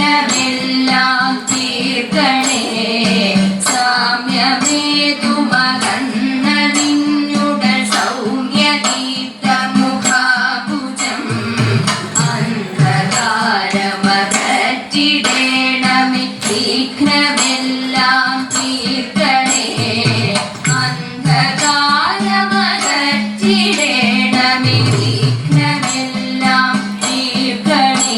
വിഘ്നമെല്ലാം തീർക്കണേ സാമ്യമേതുമകന്ന നിന്നുടൽ സൗമ്യദീപ്തമുഖാഭുജം അന്ധകാരമകറ്റിടേണമേ വിഘ്നമെല്ലാം തീർക്കണേ അന്ധകാരമകറ്റിടേണമേ വിഘ്നമെല്ലാം തീർക്കണേ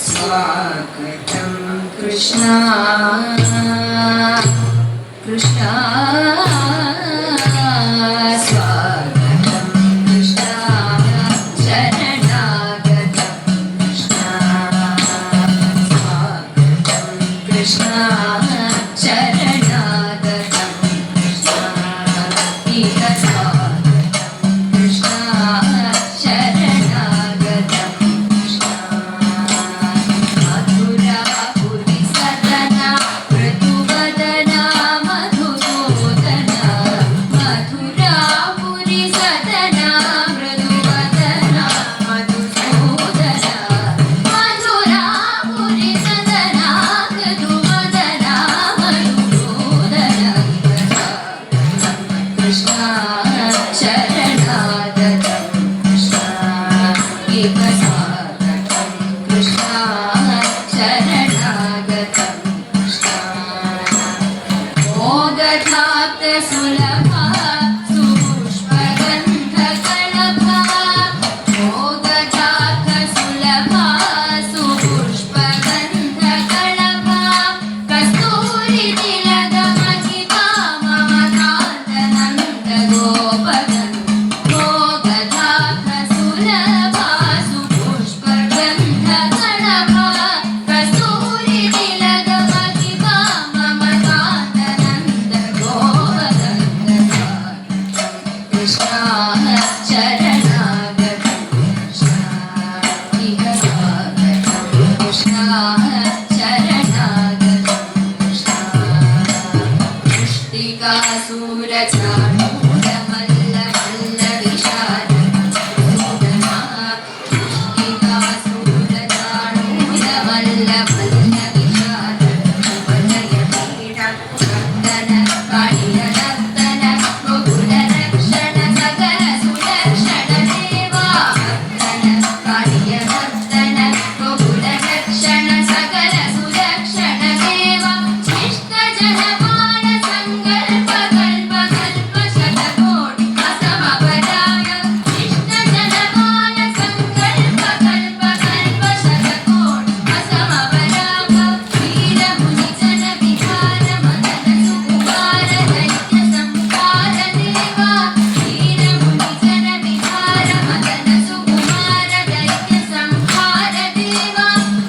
സ്വാഗതം കൃഷ്ണ കൃഷ്ണ സ്വാഗതം കൃഷ്ണ ശരണാഗതം കൃഷ്ണ സ്വാഗതം കൃഷ്ണ ശരണാഗതം കൃഷ്ണ ഇഹ സ്വാഗതം കൃഷ്ണ ശരണാഗതം കൃഷ്ണ മധുരാപുരി സദന മൃദുവദന മധുസൂദന മധുരാപുരി സദന മൃദുവദന മധുസൂദന മധുരാപുരി സദന മൃദുവദന മധുസൂദന കൃഷ്ണ ശരണാഗതം കൃഷ്ണ ഇഹ സ്വാഗതം കൃഷ്ണ ശരണാഗതം കൃഷ്ണ മോദധാത്ത സുലഭ സുപുഷ്പഗന്ധകലഭ മോദധാത്ത സുലഭ സുപുഷ്പഗന്ധകലഭ കസ്തൂരി തിലകമഹിത മമകാന്തനന്ദ ഗോപഗം മോദധാത്ത സുലഭ സുപുഷ്പഗന്ധകലഭ കസ്തൂരി തിലകമഹിത മമകാന്തനന്ദ ഗോപഗം കൃഷ്ണ ശരണാഗതം കൃഷ്ണ ഇഹ സ്വാഗതം കൃഷ്ണ ശരണാഗതം കൃഷ്ണ പുഷ്ടികാസൂരചാണൂര മല്ല മല്ല വിശാല സൂദന പുഷ്ടികാസൂരചാണൂര മല്ല മല്ല വിശാല വലയ പീഠ നർത്തന കാളിയ നർത്തന ഗോകുല രക്ഷണ സകല സുദർശന ദേവാ നർത്തന കാളിയ നർത്തന ഗോകുല രക്ഷണ സകല സുദർശന ദേവാ ഇഷ്ട ജനപാല സങ്കൽപ കൽപ കൽപ ശതകോടി അസമപരായ ഇഷ്ട ജനപാല സങ്കൽപ കൽപ കൽപ ശതകോടി അസമപരാഗ വീരമുനി ജന വിഹാര മദന സുകുമാര ദൈത്യ സംഹാര ദേവാ വീരമുനി ജന വിഹാര മദന സുകുമാര ദൈത്യ സംഹാര ദേവാ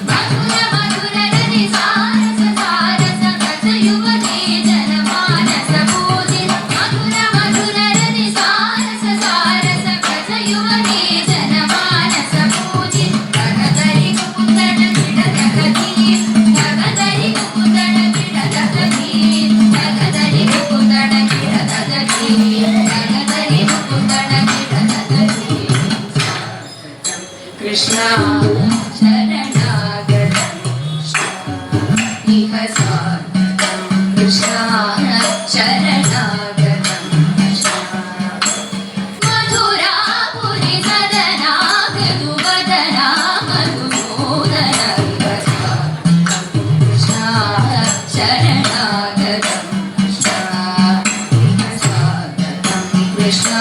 മധുര മധുര രതി സാരസ സാരസ ഗജ യുവതീ ജനമാനസ പൂജി മധുര മധുര രതി സാരസ സാരസ ഗജ യുവതീ ജനമാനസ പൂജി ഗഗധരി കുകുതട കിടദഗതി ഗഗധരി കുകുതട കിടദഗതി ഗഗധരി കുകുതട കിടദഗതി ഗഗധരി കുകുതട കിടദഗതി കൃഷ്ണ ശരണാഗതം കൃഷ്ണ ഇഹ സ്വാഗതം കൃഷ്ണ ശരണാഗതം കൃഷ്ണ മധുരാപുരി സദന മൃദുവദന മധുസൂദന ഇഹ സ്വാഗതം കൃഷ്ണ ശരണാഗതം കൃഷ്ണ ഇഹ സ്വാഗതം കൃഷ്ണ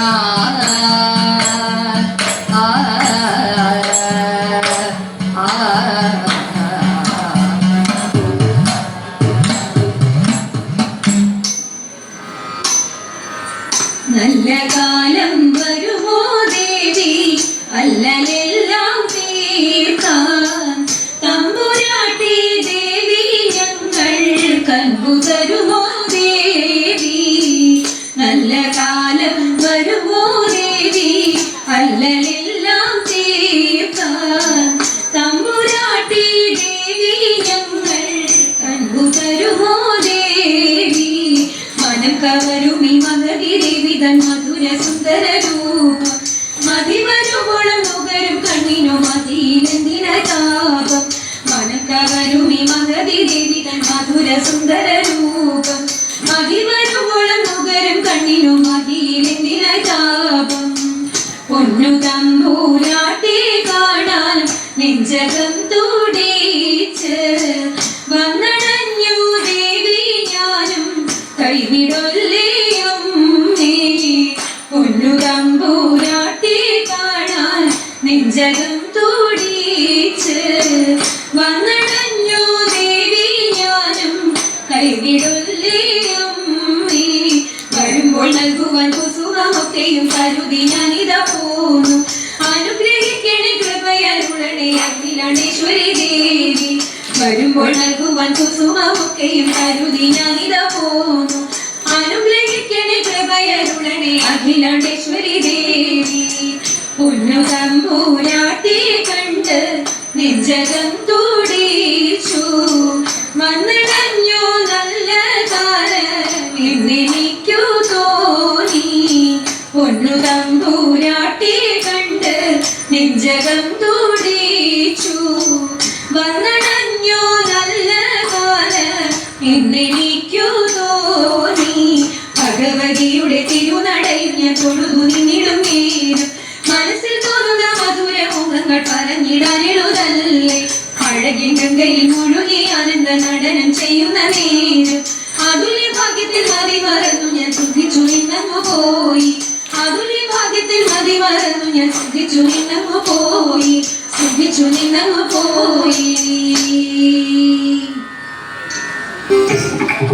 നല്ല കാലം വരുമോ ദേവി അല്ലലെല്ലാം തീർക്കാൻ തമ്പുരാട്ടി ദേവി ഞങ്ങൾ കൽബു തരുമോ ദേവി നല്ല കാലം വരുമോ ദേവി അല്ലലെല്ലാം വരുമി മഹതി ദേവി തൻ മധുര സുന്ദര രൂപം മഹിമരുവോളം നുകരും കണ്ണിനു മഹിയിലെന്തിന താപം പൊന്നു തമ്പൂരാട്ടി കാണാൻ നെഞ്ചകം തുടിച്ച് വന്നടഞ്ഞു ദേവി ഞാനും കൈവിടൊല്ലിയും പൊന്നു തമ്പൂരാട്ടി കാണാൻ നെഞ്ചകം തുടിച്ച് വന്നടഞ്ഞു ദേവി ഞാനും കൈവിടൊല്ലിയും വരുമ്പോൾ നൽകുവാൻ കുസുമൊക്കെയും കരുതി ഞാനിതാ പോന്നു അനുഗ്രഹിക്കണേ കൃപയരുളണേ അഖിലാണ്ടേശ്വരി ദേവി വരുമ്പോൾ നൽകുവാൻ കുസുമൊക്കെയും കരുതി ഞാനിതാ പോന്നു അനുഗ്രഹിക്കണേ കൃപയരുളണേ അഖിലാണ്ടേശ്വരി ദേവി പൊന്നു തമ്പൂരാട്ടി കണ്ട് നെഞ്ചകം തുടിച്ചു വന്നിടഞ്ഞു നല്ല കാലം എന്നെനിക്കു തോന്നി പൊന്നു തമ്പൂരാട്ടി കണ്ട് നെഞ്ചകം തുടിച്ചു വന്നിടഞ്ഞു നല്ല കാലം എന്നെനിക്കു തോന്നി ഭഗവതിയുടെ തിരുനടയിൽ ഞാൻ തൊഴുതു നിന്നിടും നേരം മനസ്സിൽ തോന്നുന്ന മധുര മുഖങ്ങൾ പറഞ്ഞിടാനെഴുതല്ലേ അഴകിൻ ഗംഗയിൽ മുഴുകി ആനന്ദ നടനം ചെയ്യുന്ന നേരം അതുല്യ ഭാഗ്യത്തിൽ മതി മറന്നു ഞാൻ സുഖിച്ചു നിന്നങ്ങു പോയി അതുല്യ ഭാഗ്യത്തിൽ മതി മറന്നു ഞാൻ സുഖിച്ചു നിന്നങ്ങു പോയി സുഖിച്ചു നിന്നങ്ങു പോയി Thank you.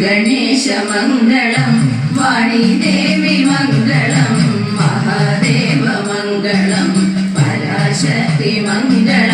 गणेश मङ्गलं वाणीदेवी मङ्गलं महादेव मङ्गलं पराशक्ति मङ्गलं